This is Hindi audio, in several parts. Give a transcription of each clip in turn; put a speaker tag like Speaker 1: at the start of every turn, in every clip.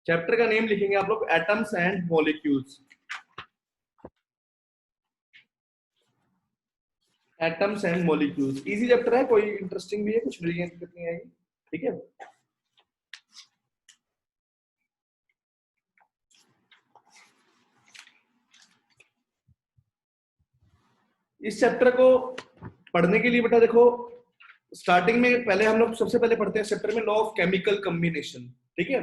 Speaker 1: चैप्टर का नेम लिखेंगे आप लोग atoms and molecules. Atoms and molecules easy chapter है, कोई इंटरेस्टिंग भी है, कुछ भी दिक्कत नहीं आएगी, ठीक है। इस चैप्टर को पढ़ने के लिए बेटा देखो, स्टार्टिंग में पहले हम लोग सबसे पहले पढ़ते हैं चैप्टर में लॉ ऑफ केमिकल कॉम्बिनेशन, ठीक है।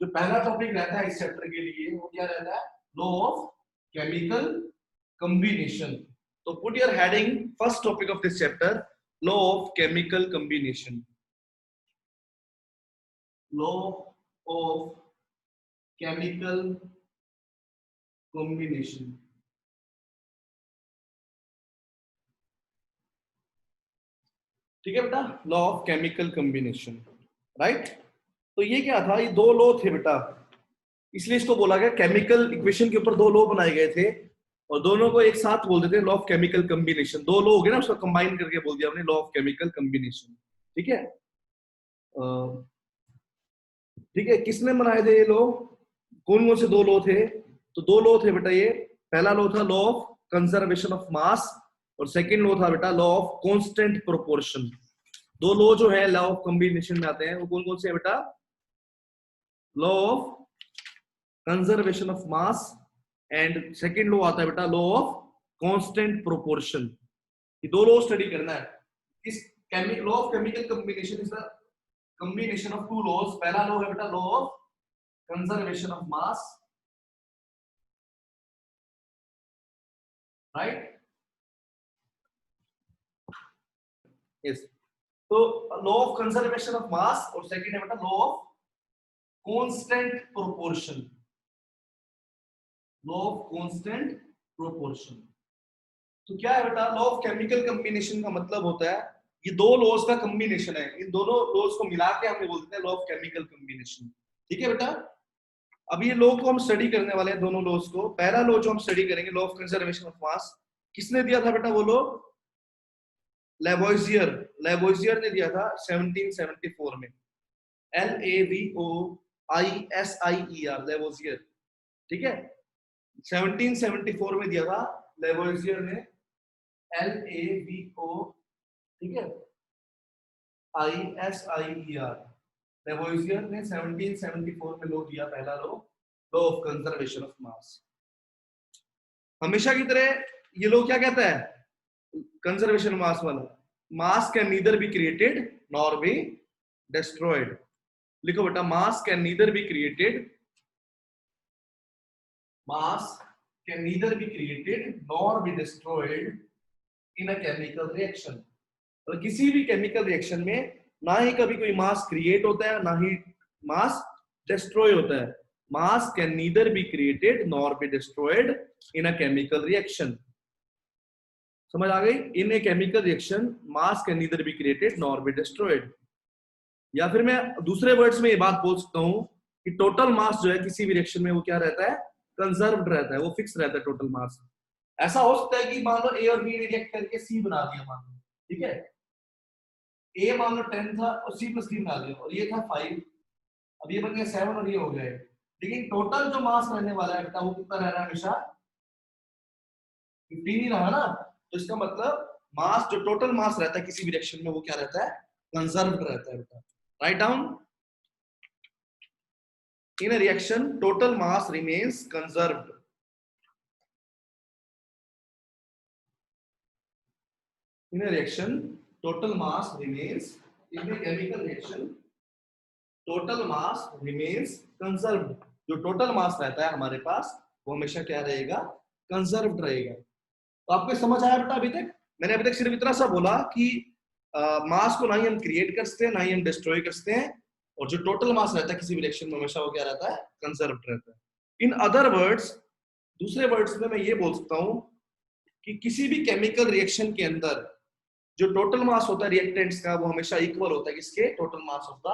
Speaker 1: जो पहला टॉपिक रहता है इस चैप्टर के लिए वो क्या रहता है, लॉ ऑफ केमिकल कॉम्बिनेशन। तो put your heading first topic of this chapter, law of chemical combination. Law of chemical combination, ठीक है बेटा, law of chemical combination, right. तो ये क्या था, ये दो लॉ थे बेटा, इसलिए इसको बोला गया केमिकल इक्वेशन के ऊपर दो लॉ बनाए गए थे और दोनों को एक साथ बोल देते हैं लॉ ऑफ केमिकल कॉम्बिनेशन। दो लॉ हो गए ना, उसको कंबाइन करके बोल दिया हमने लॉ ऑफ केमिकल कॉम्बिनेशन, ठीक है। ठीक है, किसने बनाए थे ये लॉ, कौन कौन से दो लॉ थे, तो दो लॉ थे बेटा ये। पहला लॉ था law of conservation of mass और सेकंड लॉ था बेटा लॉ ऑफ कांस्टेंट प्रोपोर्शन। दो लॉ जो है लॉ ऑफ कॉम्बिनेशन में आते हैं वो कौन कौन से है बेटा, law of conservation of mass and second law आता है बेटा लॉ ऑफ कांस्टेंट प्रोपोर्शन। ये दो लॉ स्टडी करना है। इस law of chemical combination is the combination of two laws. पहला लॉ है बेटा law of conservation of mass, right, yes. तो law of conservation of mass और सेकंड है बेटा law of constant proportion, law of constant proportion. तो क्या है बेटा, लॉ ऑफ केमिकल कॉम्बिनेशन का मतलब होता है ये दो लॉज का कॉम्बिनेशन है, इन दोनों लॉज को मिला के हम बोलते हैं लॉ ऑफ केमिकल कॉम्बिनेशन, ठीक है बेटा। अब ये लॉ को हम स्टडी करने वाले हैं दोनों लॉज को। पहला लॉ जो हम स्टडी करेंगे लॉ ऑफ कंजर्वेशन ऑफ मास, किसने दिया था बेटा वो लॉ, लेवोइजियर। लेवोइजियर ने दिया था 1774 में, LAVOISIER, लेवोइजियर, ठीक है। 1774 में दिया था लेवोइजियर ने, LAVO, ठीक है, ISIER। लेवोइजियर ने 1774 में लॉ दिया, पहला लॉ ऑफ कंजर्वेशन ऑफ मास। हमेशा की तरह ये लॉ क्या कहता है, कंजर्वेशन मास वाला, मास can neither be created nor be destroyed. लिखो बेटा, मास can neither be created, mass can neither be created nor be destroyed in a chemical reaction. तो किसी भी केमिकल रिएक्शन में ना ही कभी कोई मास क्रिएट होता है ना ही मास डिस्ट्रॉय होता है। Mass can neither be created nor be destroyed in a chemical reaction. समझ आ गई, in a chemical reaction mass can neither be created nor be destroyed. या फिर मैं दूसरे वर्ड्स में ये बात बोल सकता हूं कि टोटल मास जो है किसी भी रिएक्शन में वो क्या रहता है, कंजर्व्ड रहता है, वो फिक्स रहता है टोटल मास। ऐसा हो सकता है कि मान लो ए और बी रिएक्ट करके सी बना दिया, मान लो, ठीक है, ए मान लो 10 था और सी प्लस 3 बना दिया और ये था 5, अब ये बन गया 7 और ये हो गया, लेकिन टोटल जो मास रहने वाला है बेटा वो कितना रह रहा है, हमेशा 15 ही रहा ना। तो इसका मतलब मास, जो टोटल मास रहता है किसी भी रिएक्शन में वो क्या रहता है, कंजर्व्ड रहता है बेटा। Write down, in a reaction total mass remains conserved. In a reaction, total mass remains, in a chemical reaction, total mass remains conserved। जो टोटल मास रहता है हमारे पास वो हमेशा क्या रहेगा, कंजर्व्ड रहेगा। तो आपको समझ आया बेटा अभी तक? मैंने अभी तक सिर्फ इतना सा बोला कि मास को ना ही हम क्रिएट कर सकते हैं ना ही हम डिस्ट्रॉय कर सकते हैं, और जो टोटल मास रहता है किसी भी रिएक्शन में हमेशा वो क्या रहता है, कंजर्व्ड रहता है। इन अदर वर्ड्स, दूसरे वर्ड्स में मैं ये बोल सकता हूं कि किसी भी केमिकल रिएक्शन के अंदर जो टोटल मास होता है रिएक्टेंट्स का वो हमेशा इक्वल होता है किसके, total mass of the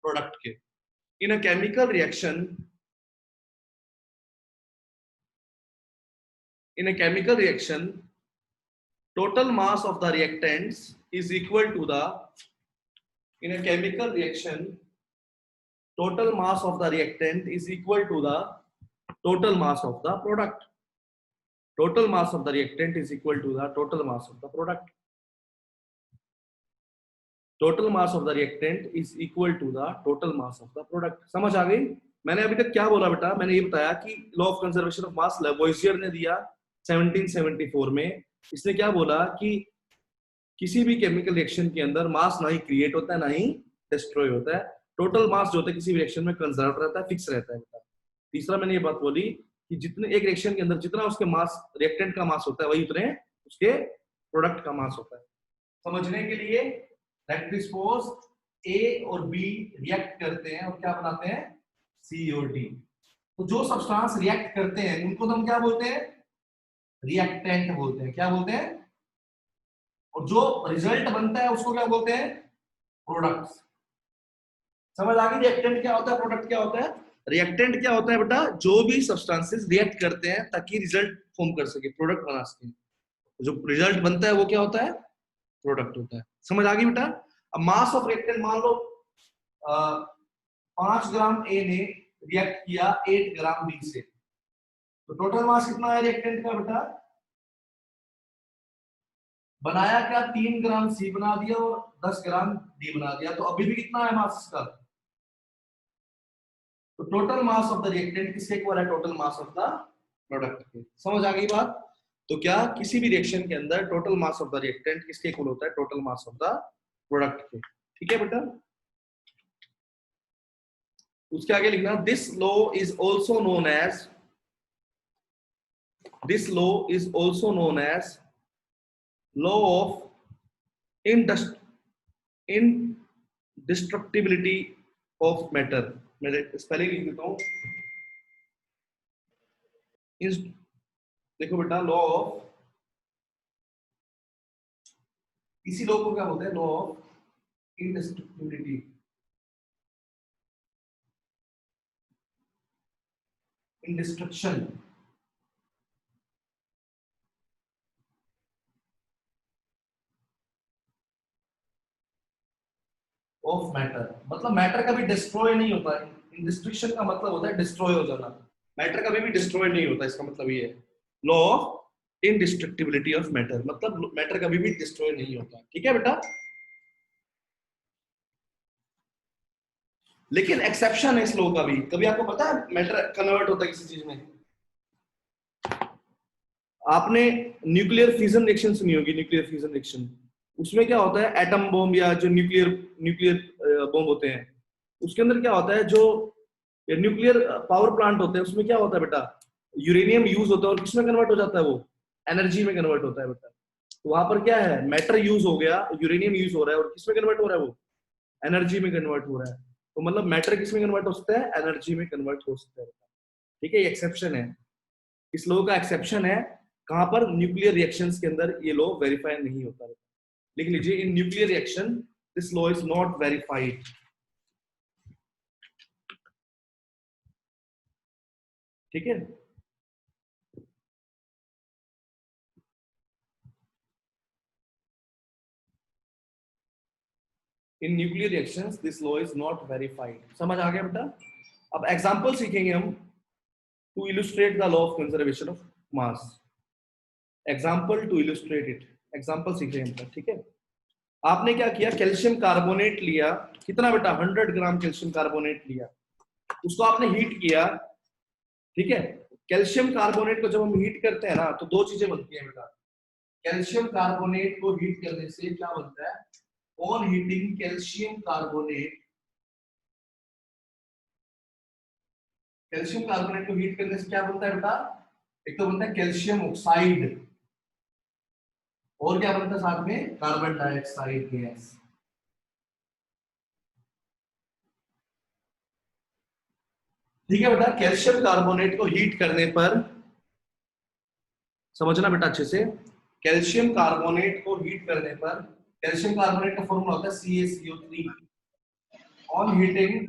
Speaker 1: product के। In a chemical reaction, in a chemical reaction total mass of the reactants is equal to the, in a chemical reaction total mass of the reactant is equal to the total mass of the product. Total mass of the reactant is equal to the total mass of the product. Total mass of the reactant is equal to the total mass of the product. समझ आ गई? मैंने अभी तक क्या बोला बेटा? मैंने ये बताया कि law of conservation of mass Lavoisier ने दिया 1774 में. इसने क्या बोला कि किसी भी केमिकल रिएक्शन के अंदर मास ना ही क्रिएट होता है ना ही डिस्ट्रॉय होता है. टोटल मास जो होता है किसी भी रिएक्शन में कंजर्व रहता है, फिक्स रहता है. तीसरा मैंने ये बात बोली कि जितने एक रिएक्शन के अंदर जितना उसके मास रिएक्टेंट का मास होता है वही उतने उसके प्रोडक्ट का मास होता है. समझने के लिए लेट सपोज A और B रिएक्ट करते हैं और क्या बनाते हैं? C और D. तो जो सब्सटेंस रिएक्ट करते हैं उनको हम क्या बोलते हैं? रिएक्टेंट बोलते हैं. क्या बोलते हैं? और जो रिजल्ट बनता है उसको क्या बोलते हैं? प्रोडक्ट्स. समझ आ गई? रिएक्टेंट क्या होता है, प्रोडक्ट क्या होता है? रिएक्टेंट क्या होता है बेटा? जो भी सब्सटेंसेस रिएक्ट करते हैं ताकि रिजल्ट फॉर्म कर सके, प्रोडक्ट बना सके. जो रिजल्ट बनता है वो क्या होता है? प्रोडक्ट होता है. समझ आ गई बेटा? अब मास ऑफ रिएक्टेंट मान लो 5 ग्राम A ने रिएक्ट किया 8 ग्राम B से, तो टोटल मास कितना है रिएक्टेंट का बेटा? बनाया क्या? 3 ग्राम C बना दिया और 10 ग्राम D बना दिया, तो अभी भी कितना है मास का? तो total mass of the reactant किसके इक्वल है? Total mass of the product के. समझ आ गई बात? तो क्या किसी भी रिएक्शन के अंदर total mass of the reactant किसके इक्वल होता है? Total mass of the product के. ठीक है बेटा? उसके आगे लिखना this law is also known as law of indestructibility of matter. मैं स्पेलिंग लिख देता हूं. देखो बेटा, लॉ ऑफ, इसी लॉ को क्या बोलते हैं? Law of indestructibility. Indestruction of matter. मतलब मैटर कभी डिस्ट्रॉय नहीं होता है. इंडिस्ट्रक्शन का मतलब होता है डिस्ट्रॉय हो जाना. मैटर कभी भी डिस्ट्रॉय नहीं होता. इसका मतलब ये है law of indestructibility of matter. मतलब मैटर कभी भी डिस्ट्रॉय नहीं होता. ठीक है बेटा? लेकिन एक्सेप्शन है इस लॉ का भी. कभी आपको पता है मैटर कन्वर्ट होता है किसी चीज में? आपने न्यूक्लियर फ्यूजन रिएक्शन सुनी होगी. न्यूक्लियर फ्यूजन रिएक्शन, उसमें क्या होता है? एटम बॉम्ब या जो न्यूक्लियर बॉम्ब होते हैं उसके अंदर क्या होता है? जो न्यूक्लियर पावर प्लांट होते हैं उसमें क्या होता है बेटा? यूरेनियम यूज होता है और किसमें कन्वर्ट हो जाता है? वो एनर्जी में कन्वर्ट होता है बेटा. तो वहां पर क्या है? मैटर यूज हो गया, यूरेनियम यूज हो रहा है और किसमें कन्वर्ट हो रहा है? वो एनर्जी में कन्वर्ट हो रहा है. तो मतलब मैटर किसमें कन्वर्ट हो सकता है? एनर्जी में कन्वर्ट हो सकता है. ठीक है? ये एक्सेप्शन है. इस लॉ का एक्सेप्शन है. कहां पर? न्यूक्लियर रिएक्शंस के अंदर ये लॉ वेरीफाई नहीं होता. लिख लीजिए, in nuclear reaction this law is not verified. ठीक है? In nuclear reactions this law is not verified. समझ आ गया बेटा? अब एग्जांपल सीखेंगे हम to illustrate the law of conservation of mass. Example to illustrate it. Example सीखेंगे हम. ठीक है? आपने क्या किया? कैल्शियम कार्बोनेट लिया. कितना बेटा? 100 ग्राम कैल्शियम कार्बोनेट लिया. उसको आपने हीट किया. ठीक है? कैल्शियम कार्बोनेट को जब हम हीट करते हैं ना तो दो चीजें बनती हैं बेटा. कैल्शियम कार्बोनेट को हीट करने से क्या बनता है? ऑन हीटिंग कैल्शियम कार्बोनेट को हीट करने से क्या बनता है बेटा? एक तो बनता है कैल्शियम ऑक्साइड और क्या बनता है साथ में? Carbon dioxide gas. ठीक है बेटा? कैल्शियम कार्बोनेट को हीट करने पर, समझना बेटा अच्छे से, कैल्शियम कार्बोनेट को हीट करने पर, कैल्शियम कार्बोनेट का फॉर्मूला होता है CaCO3. ऑन हीटिंग,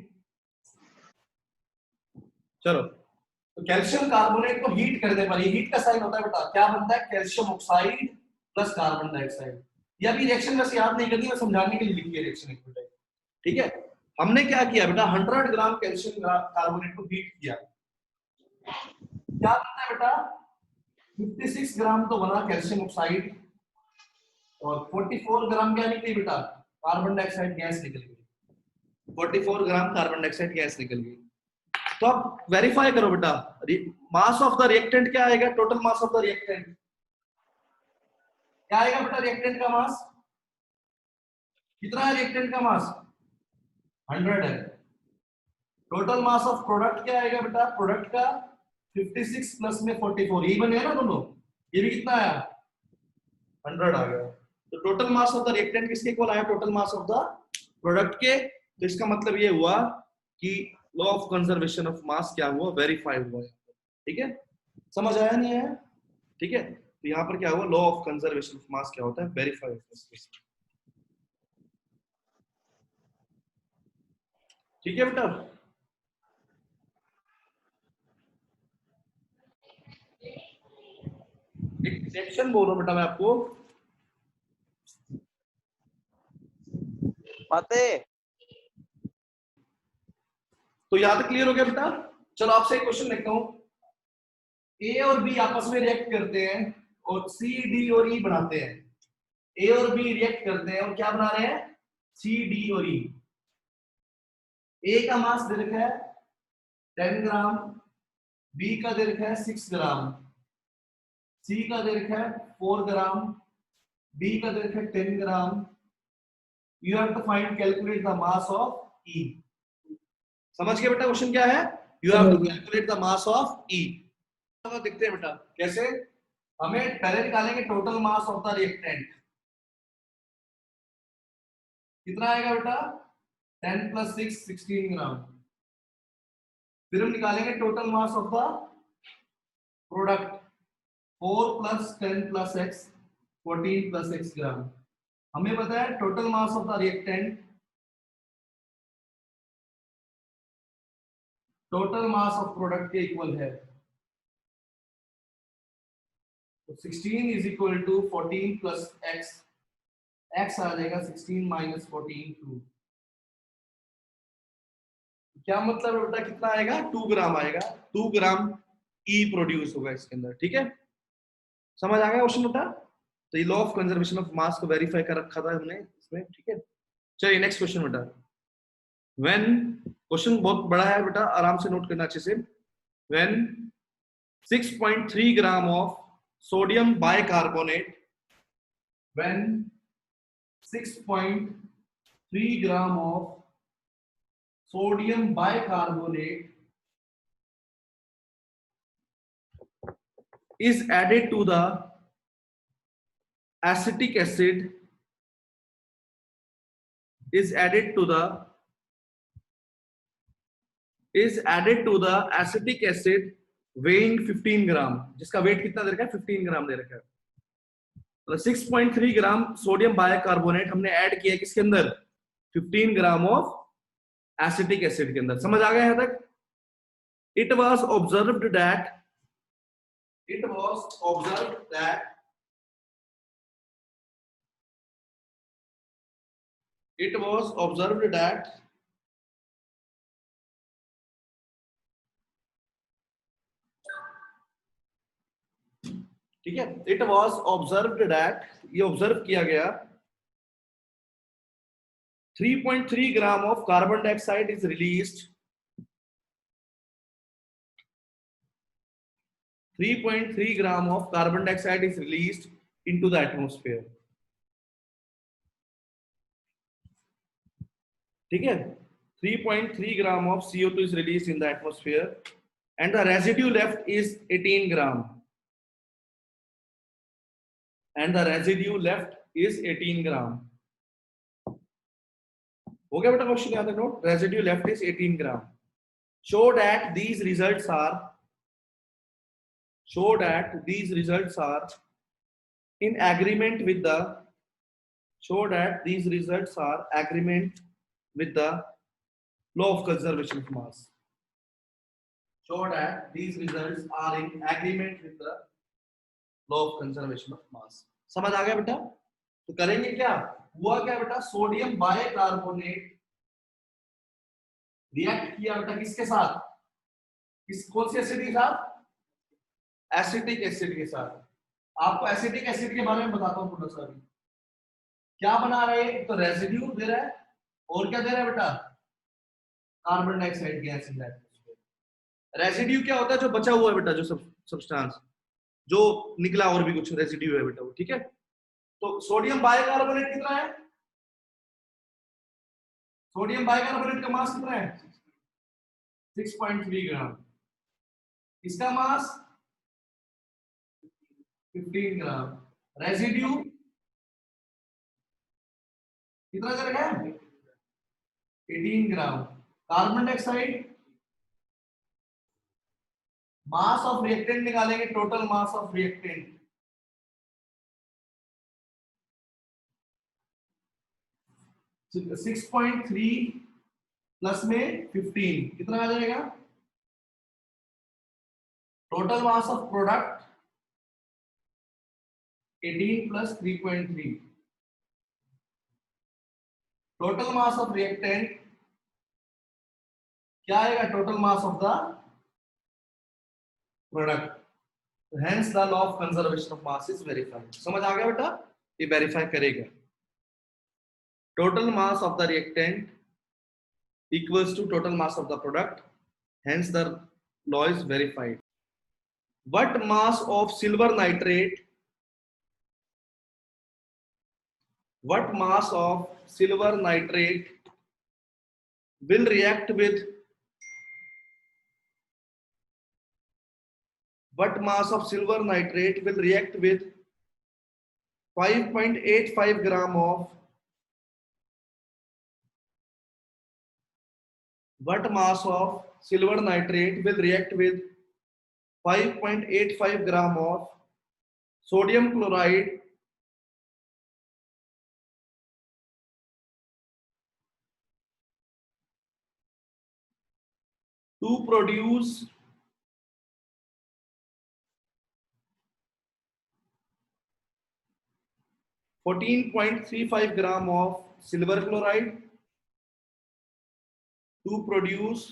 Speaker 1: चलो, तो कैल्शियम कार्बोनेट को हीट करने पर, ये हीट का साइन होता है बेटा, क्या बनता है? Calcium oxide plus carbon dioxide. ये अभी रिएक्शन वैसे याद नहीं करनी, मैं समझाने के लिए लिखी है रिएक्शन एक मिनट. ठीक है? हमने क्या किया बेटा, 100 ग्राम कैल्शियम कार्बोनेट को हीट किया, क्या बनता है बेटा, 56 ग्राम तो बना कैल्शियम ऑक्साइड और 44 ग्राम क्या निकली बेटा, कार्बन डाइऑक्साइड गैस निकल गई। 44 ग्राम कार्बन डाइऑक्साइड गैस निकल गई। तो अब वेरीफाई करो बेटा, मास ऑफ द रिएक्टेंट क्या आएगा, total mass of the reactant क्या आएगा बेटा, रिएक्टेंट का मास कितना है, रिएक्टेंट का मास 100 है। टोटल मास ऑफ प्रोडक्ट क्या आएगा बेटा, प्रोडक्ट का 56 प्लस में 44, यही बने ना दोनों, ये भी कितना आया 100 आ गया। तो total mass of the reactant किसके इक्वल आया, total mass of the product के। तो इसका मतलब ये हुआ कि लॉ ऑफ कंजर्वेशन ऑफ मास क्या हुआ, वेरीफाई हुआ है। ठीक है, समझ आया नहीं आया, ठीक है। तो यहाँ पर क्या हुआ, लॉ ऑफ कंजर्वेशन ऑफ मास क्या होता है, वेरीफाई होता है। ठीक है बेटा, एक सेक्शन बोल रहा हूं बेटा मैं आपको,
Speaker 2: फतेह
Speaker 1: तो यहाँ तक क्लियर हो गया बेटा। चलो आपसे एक क्वेश्चन लिखता हूँ, ए और बी आपस में रिएक्ट करते हैं और सी डी और ई बनाते हैं। ए और बी रिएक्ट करते हैं और क्या बना रहे हैं, सी डी और ई। ए का मास दे रखा है 10 ग्राम, बी का दे रखा है 6 ग्राम, सी का दे रखा है 4 ग्राम, डी का दे रखा है 10 gram. You have to find calculate the mass of E. समझ गए बेटा क्वेश्चन क्या है, you have to calculate the mass of E. देखते हैं बेटा कैसे, हमें पहले निकालेंगे total mass of the reactant, कितना आएगा बेटा 10 प्लस 6 16 ग्राम। फिर हम निकालेंगे total mass of the product, 4 plus 10 plus x 14 plus x gram. हमें पता है total mass of the reactant, total mass of product के इक्वल है। तो 16 is equal to 14 plus x, x आ जाएगा 16 माइनस 14 2। क्या मतलब है बेटा, कितना आएगा 2 ग्राम आएगा, 2 ग्राम ई प्रोड्यूस होगा इसके अंदर। ठीक है, समझ आ गया क्वेश्चन बेटा। तो ये लॉ ऑफ कंजर्वेशन ऑफ मास को वेरीफाई कर रखा था हमने इसमें। ठीक है, चलिए नेक्स्ट क्वेश्चन बेटा। व्हेन, क्वेश्चन बहुत बड़ा है बेटा, आराम से नोट करना अच्छे से। When 6.3 gram of sodium bicarbonate, when 6.3 gram of sodium bicarbonate is added to the acetic acid, is added to the acetic acid weighing 15 ग्राम, जिसका वेट कितना दे रखा है 15 ग्राम दे रखा है। तो 6.3 ग्राम सोडियम बाइकार्बोनेट हमने ऐड किया किसके अंदर, 15 ग्राम ऑफ एसिटिक एसिड के अंदर। समझ आ गया यहां तक। It was observed that it was observed that it was observed that ठीक है, it was observed that, ये ऑब्जर्व किया गया 3.3 gram of carbon dioxide is released, 3.3 gram of carbon dioxide is released into the atmosphere। ठीक है, 3.3 ग्राम of CO2 is released in the atmosphere and the residue left is 18 gram, and the residue left is 18 gram। हो गया बेटा क्वेश्चन याद रखो, residue left is 18 gram। show that these results are in agreement with the, show that these results are agreement with the law of conservation of mass, show that these results are in agreement with the law of conservation of mass। समझ आ गया बेटा। तो करेंगे क्या, हुआ क्या बेटा, सोडियम बाइकार्बोनेट रिएक्ट किया बेटा किसके साथ, किस कौन सी एसिड के साथ, एसिटिक एसिड के साथ। आपको एसिटिक एसिड के बारे में बताता हूँ थोड़ा सा। क्या बना रहे हैं, तो रेसिड्यू दे रहा है और क्या दे रहा है बेटा, carbon dioxide gas in atmosphere. Residue क्या होता है, जो बचा हुआ है बेटा, जो सब्सटेंस जो निकला और भी कुछ रेसिड्यू है बेटा वो, ठीक है। तो सोडियम बाइकार्बोनेट कितना है, सोडियम बाइकार्बोनेट का मास कितना है 6.3 ग्राम, इसका मास 15 ग्राम, रेसिड्यू कितना करेगा 18 gram, carbon dioxide, mass of reactant निकालेंगे, total mass of reactant 6.3 plus में 15 कितना आ जाएगा, total mass of product 18 plus 3.3, total mass of reactant क्या आएगा, total mass of the product. Hence the law of conservation of mass is verified. समझ आ गया बेटा, ये वेरीफाई करेगा। Total mass of the reactant equals to total mass of the product, hence the law is verified. What mass of silver nitrate, what mass of silver nitrate will react with, what mass of silver nitrate will react with 5.85 gram of, what mass of silver nitrate will react with 5.85 gram of sodium chloride to produce 14.35 gram of silver chloride to produce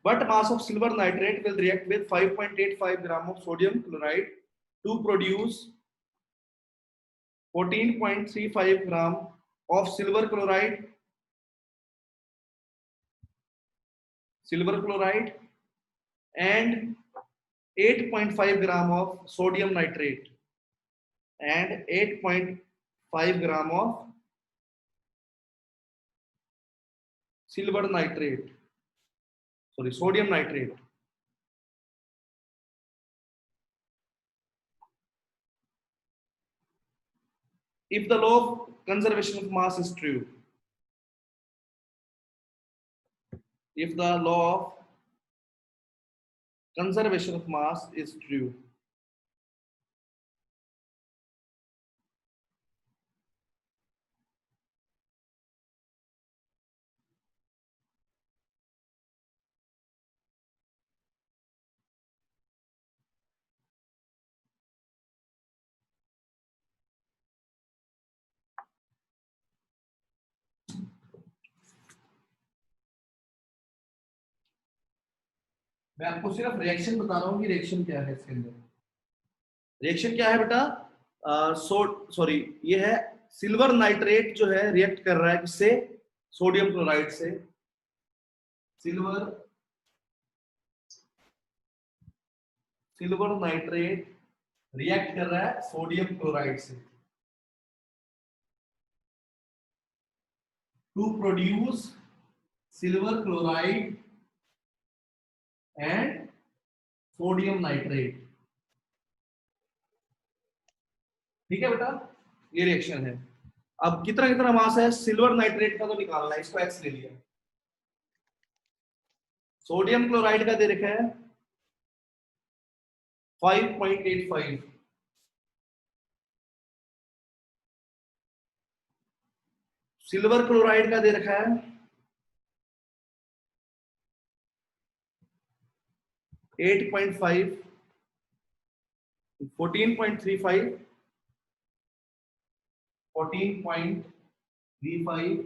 Speaker 1: 'What mass of silver nitrate will react with 5.85 gram of sodium chloride to produce 14.35 gram of silver chloride and 8.5 gram of sodium nitrate and 8.5 gram of silver nitrate, sorry, sodium nitrate. If the law of conservation of mass is true, if the law of conservation of mass is true, मैं आपको सिर्फ रिएक्शन बता रहा हूँ कि रिएक्शन क्या है इसके अंदर। रिएक्शन क्या है बेटा, सॉरी ये है सिल्वर नाइट्रेट जो है रिएक्ट कर रहा है किससे, सोडियम क्लोराइड से। सिल्वर नाइट्रेट रिएक्ट कर रहा है सोडियम क्लोराइड से to produce silver chloride and sodium nitrate. ठीक है बेटा, ये रिएक्शन है। अब कितना कितना मास है सिल्वर नाइट्रेट का तो निकालना है, इसको एक्स ले लिया। सोडियम क्लोराइड का दे रखा है 5.85, सिल्वर क्लोराइड का दे रखा है 8.5, 14.35, 14.35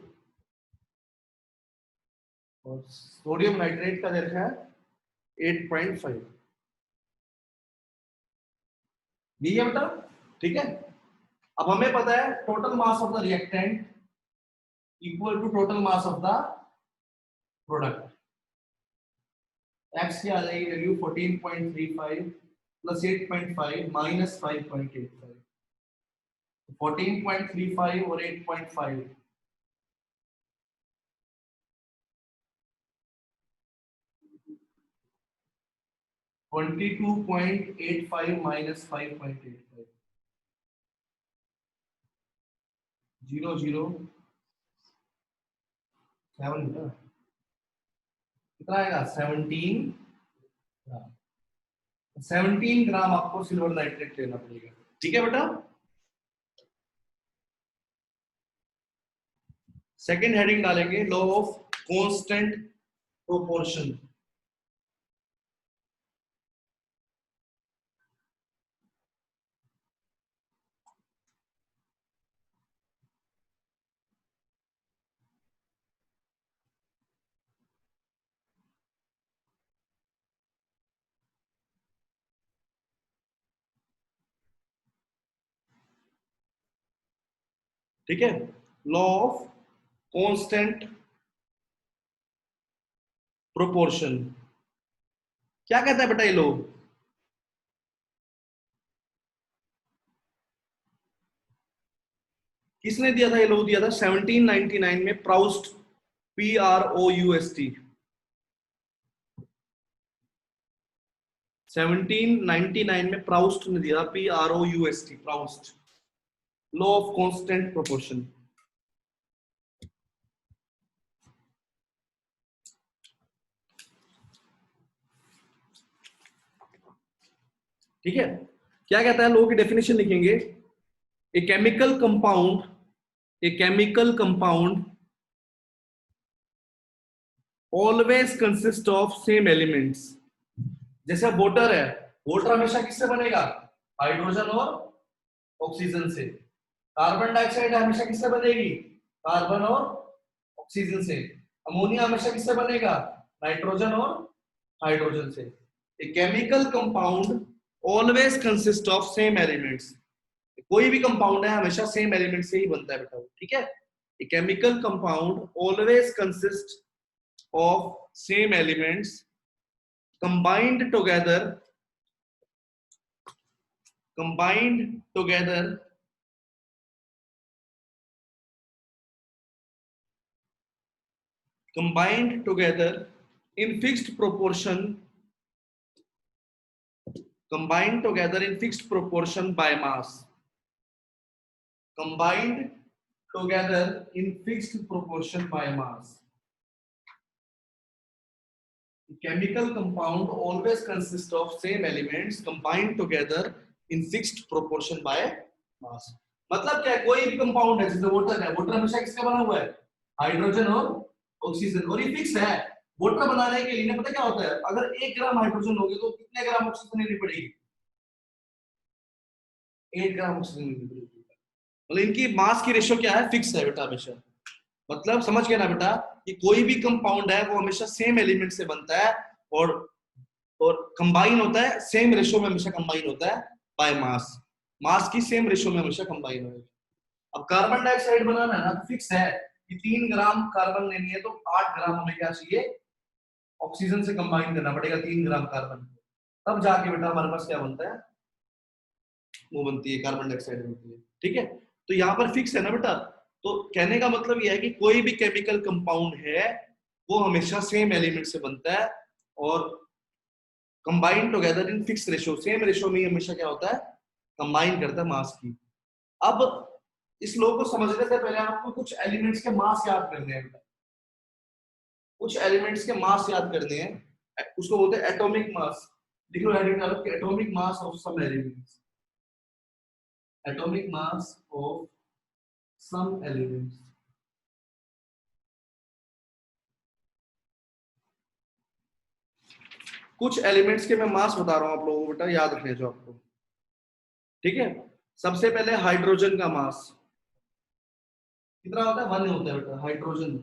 Speaker 1: और सोडियम नाइट्रेट का दे रखा है 8.5। यही है बेटा, ठीक है। अब हमें पता है total mass of the reactant equal to total mass of the product. X की आ जाएगी वैल्यू 14.35 प्लस 8.5 माइनस 5.85। 14.35 और 8.5 22.85 माइनस 5.85 007 कितना आएगा 17 ग्राम आपको सिल्वर नाइट्रेट लेना पड़ेगा, ठीक है बेटा। सेकेंड हेडिंग डालेंगे लॉ ऑफ कांस्टेंट प्रोपोर्शन। ठीक है, लॉ ऑफ कांस्टेंट प्रोपोर्शन क्या कहता है बेटा ये लॉ? किसने दिया था ये लॉ? दिया था 1799 में प्राउस्ट, PROUST। 1799 में प्राउस्ट ने दिया, PROUST, Proust, law of constant proportion. ठीक है, क्या कहता है लॉ की डेफिनेशन लिखेंगे, a chemical compound always consist of same elements. जैसे वाटर है, वाटर हमेशा किससे बनेगा? हाइड्रोजन और ऑक्सीजन से। कार्बन डाइऑक्साइड हमेशा किससे बनेगी? कार्बन और ऑक्सीजन से। अमोनिया हमेशा किससे बनेगा? नाइट्रोजन और हाइड्रोजन से। A chemical compound always consist of same elements. कोई भी कंपाउंड है हमेशा सेम एलिमेंट से ही बनता है बेटा, ठीक है। A chemical compound always consist of same elements combined together in fixed proportion by mass. Combined together in fixed proportion by mass. Chemical compound always consists of same elements combined together in fixed proportion by mass. मतलब क्या है? कोई भी कंपाउंड है, जैसे वाटर है, वाटर हमेशा किसका बना हुआ है? हाइड्रोजन और ऑक्सीजन, और ये फिक्स है। वाटर बनाने के लिए पता क्या होता है, अगर 1 ग्राम हाइड्रोजन होगी तो कितने ग्राम ऑक्सीजन लेनी पड़ेगी? 8 ग्राम ऑक्सीजन लेनी पड़ेगी। मतलब इनकी मास की रेशियो क्या है? फिक्स है बेटा हमेशा। मतलब समझ गए ना बेटा कि कोई भी कंपाउंड है वो हमेशा सेम एलिमेंट से बनता है और कंबाइन होता है सेम रेशियो में, हमेशा कंबाइन होता है बाय मास की सेम रेशियो में हमेशा कंबाइन होगा। अब कार्बन डाइऑक्साइड बनाना है ना, फिक्स है कि 3 ग्राम कार्बन लेनी है तो 8 ग्राम हमें क्या चाहिए? ऑक्सीजन से कंबाइन करना पड़ेगा 3 ग्राम कार्बन, तब जाके बेटा हमारे पास क्या बनता है? वो बनती है कार्बन डाइऑक्साइड बनती है, ठीक है। तो यहाँ पर फिक्स है ना बेटा। तो कहने का मतलब यह है कि कोई भी केमिकल कंपाउंड है वो हमेशा सेम एलिमेंट से बनता है और combine together in fix ratio, same ratio में हमेशा क्या होता है? कंबाइन करता है मास की। अब इस लॉ को समझने से पहले आपको कुछ एलिमेंट्स के मास याद करने हैं। कुछ एलिमेंट्स के मास याद करने हैं, उसको बोलते हैं एटॉमिक मास। लिख लो हेडिंग डालो कि atomic mass of some elements. Atomic mass of some elements. कुछ एलिमेंट्स के मैं मास बता रहा हूं आप लोगों को, बेटा याद रखने जो आपको, ठीक है। सबसे पहले हाइड्रोजन का मास कितना होता है? 1 होता है बेटा। हाइड्रोजन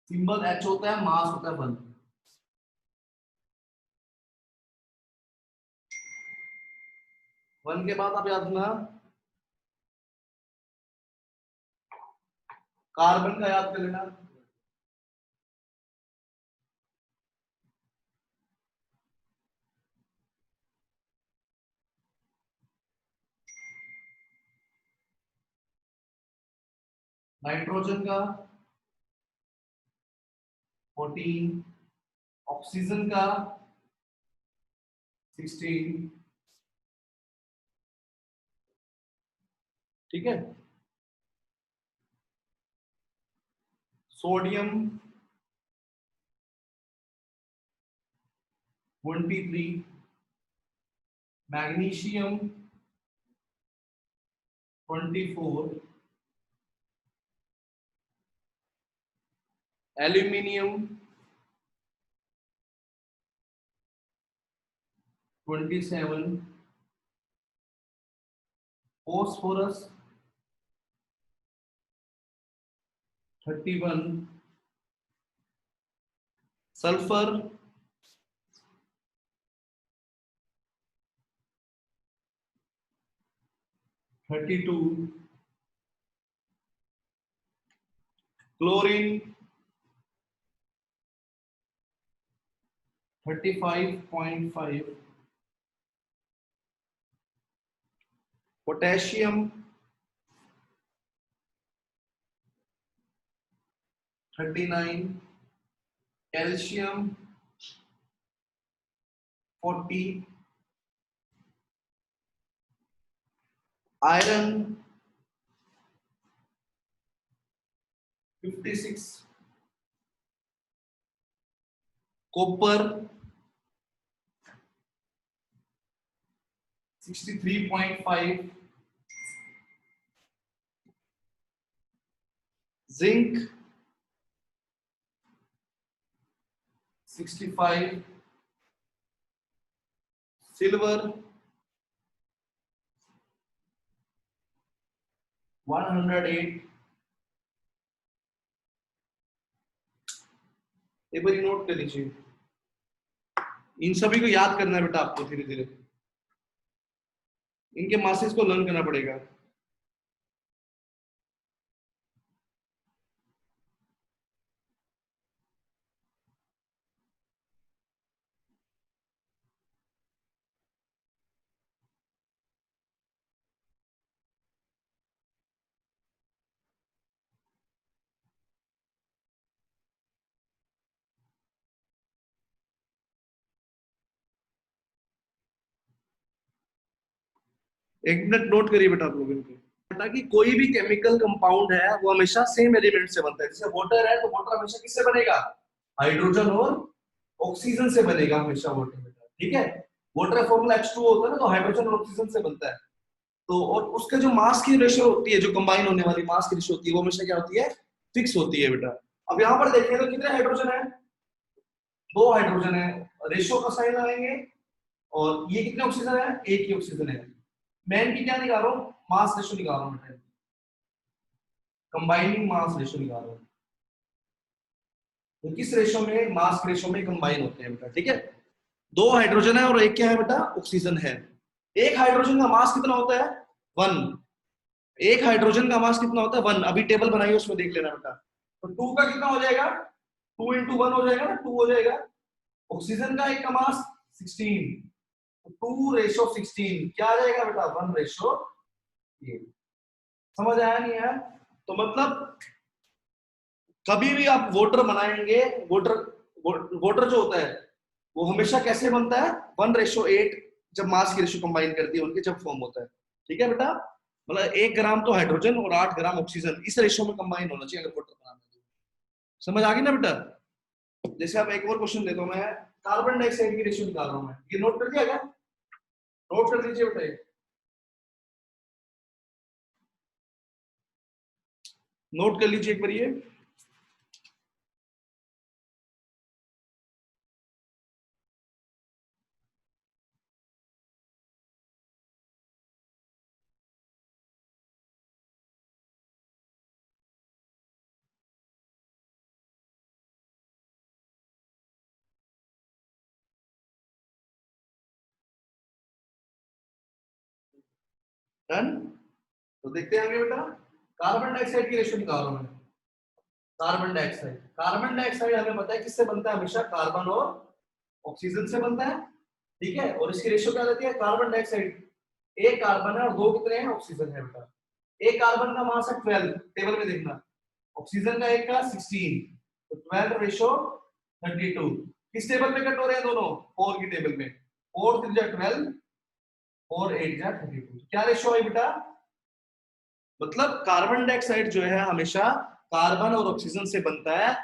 Speaker 1: सिंबल H होता है, मास होता है 1। वन के बाद आप याद रखना कार्बन का याद कर लेना। नाइट्रोजन का 14, ऑक्सीजन का 16, ठीक है। Sodium 23, magnesium 24, aluminium 27, phosphorus 31, sulphur 32, chlorine 35.5, potassium 39, calcium 40, iron 56, copper 63.5, zinc 65, silver 108। एक बार नोट कर लीजिए, इन सभी को याद करना है बेटा आपको धीरे धीरे, इनके मासेस को लर्न करना पड़ेगा। एक मिनट नोट करिए बेटा आप लोग इनको। बेटा कि कोई भी केमिकल कंपाउंड है वो हमेशा सेम एलिमेंट से बनता है। जैसे वाटर है तो वाटर हमेशा किससे बनेगा? हाइड्रोजन और ऑक्सीजन से बनेगा हमेशा वाटर, बेटा ठीक है। वाटर का फॉर्मूला H2O होता है ना, तो हाइड्रोजन और ऑक्सीजन से बनता है। तो और उसके जो मास की रेशियो होती है, जो कंबाइन होने वाली मास की रेशियो होती है, वो हमेशा क्या होती है? फिक्स होती है बेटा। अब यहाँ पर देखें तो कितने हाइड्रोजन है? 2 हाइड्रोजन है, रेशियो का साइन लगाएंगे। और ये कितने ऑक्सीजन है? एक ही ऑक्सीजन है। मैं इनकी क्या निकाल रहा हूँ? मास रेशियो निकाल रहा हूँ, कंबाइनिंग मास रेशियो निकाल रहा हूँ। तो किस रेशियो में? मास रेशियो में कंबाइन होते हैं बेटा, ठीक है। 2 हाइड्रोजन है और एक क्या है बेटा? ऑक्सीजन है। एक हाइड्रोजन का मास कितना होता है? 1। एक हाइड्रोजन का मास कितना होता है? 1। अभी टेबल बनाइए, उसमें देख लेना बेटा। तो 2 का कितना हो जाएगा? 2 इंटू 1 हो जाएगा ना, 2 हो जाएगा। ऑक्सीजन का एक का मास 16, 2:16 क्या आ जाएगा बेटा? 1:। ये समझ आया नहीं आया? तो मतलब कभी भी आप वोटर बनाएंगे, वोटर वोटर जो होता है वो हमेशा कैसे बनता है? 1:8, जब मास की रेशियो कंबाइन करती है उनके, जब फॉर्म होता है, ठीक है बेटा। मतलब 1 ग्राम तो हाइड्रोजन और 8 ग्राम ऑक्सीजन इस रेशियो में कंबाइन होना चाहिए अगर वोटर बनाना है। समझ आ गई ना बेटा? जैसे आप एक और क्वेश्चन देता हूं मैं, कार्बन डाइऑक्साइड की रेशियो निकाल रहा हूं मैं, ये नोट कर दिया क्या? नोट कर दीजिए बेटा, नोट कर लीजिए एक बार ये। डन। तो देखते हैं आगे बेटा, कार्बन डाइऑक्साइड की रेशियो निकालो मैं। कार्बन डाइऑक्साइड हमें पता है किससे बनता है, हमेशा कार्बन और ऑक्सीजन से बनता है, ठीक है। और इसकी रेशियो क्या रहती है, कार्बन डाइऑक्साइड एक कार्बन है और दो कितने हैं, ऑक्सीजन है बेटा। एक कार्बन का मास है 12, टेबल में देखना, ऑक्सीजन का एक का 16, तो 12 रेशो 32। किस टेबल में कट हो रहे हैं दोनों, 4 की टेबल में, 4 3 जा 12 और 8 जा 32। क्या रेशो है बेटा, मतलब कार्बन डाइऑक्साइड जो है हमेशा कार्बन और ऑक्सीजन से बनता है,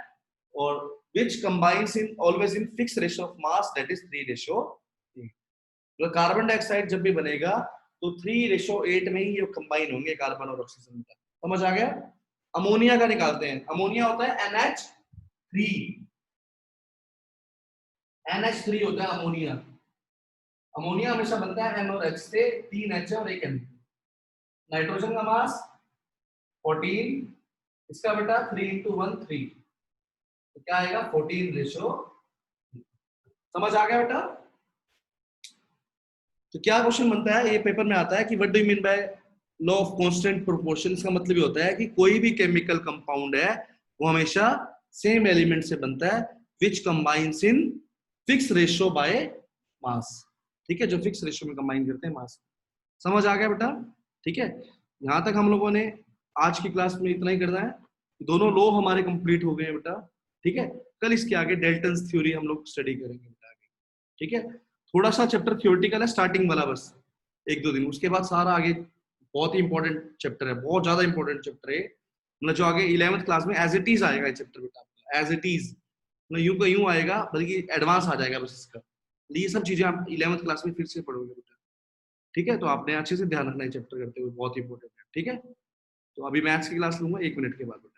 Speaker 1: और which combines in always in fixed ratio of mass, that is 3:8। तो कार्बन डाइऑक्साइड जब भी बनेगा तो 3:8 में ही ये कंबाइन होंगे कार्बन और ऑक्सीजन का। समझ आ गया। अमोनिया का निकालते हैं, अमोनिया होता है NH3, NH3 होता है अमोनिया। अमोनिया हमेशा बनता है N और H से, 3 H और 1 N। नाइट्रोजन का मास 14, इसका बेटा 3 × 1 3, तो क्या आएगा 14:। समझ आ गया बेटा। तो क्या क्वेश्चन बनता है, ये पेपर में आता है कि what do you mean by law of constant proportion. इसका मतलब ये होता है कि कोई भी केमिकल कंपाउंड है वो हमेशा सेम एलिमेंट से बनता है, which combines in fix ratio by mass. ठीक है, जो फिक्स रेशियो में कंबाइन करते हैं मास। समझ आ गया बेटा। ठीक है, यहां तक हम लोगों ने आज की क्लास में इतना ही करना है। दोनों लॉ हमारे कंप्लीट हो गए हैं बेटा। ठीक है, कल इसके आगे डेल्टन्स थ्योरी हम लोग स्टडी करेंगे बेटा आगे। ठीक है, थोड़ा सा चैप्टर थ्योरेटिकल है स्टार्टिंग वाला, बस 1-2 दिन, उसके बाद सारा आगे बहुत ही इंपॉर्टेंट चैप्टर है, बहुत ज्यादा इंपॉर्टेंट चैप्टर है। मतलब जो आगे 11th क्लास में एज इट इज आएगा ये चैप्टर बेटा, एज इट इज, मतलब यूं का यूं आएगा, बल्कि एडवांस आ जाएगा बस इसका। ये सब चीजें आप 11th क्लास में फिर से पढ़ोगे बेटा। ठीक है, तो आपने अच्छे से ध्यान रखना है चैप्टर करते हुए, बहुत इंपॉर्टेंट है। ठीक है, तो अभी मैथ्स की क्लास लूंगा 1 मिनट के बाद।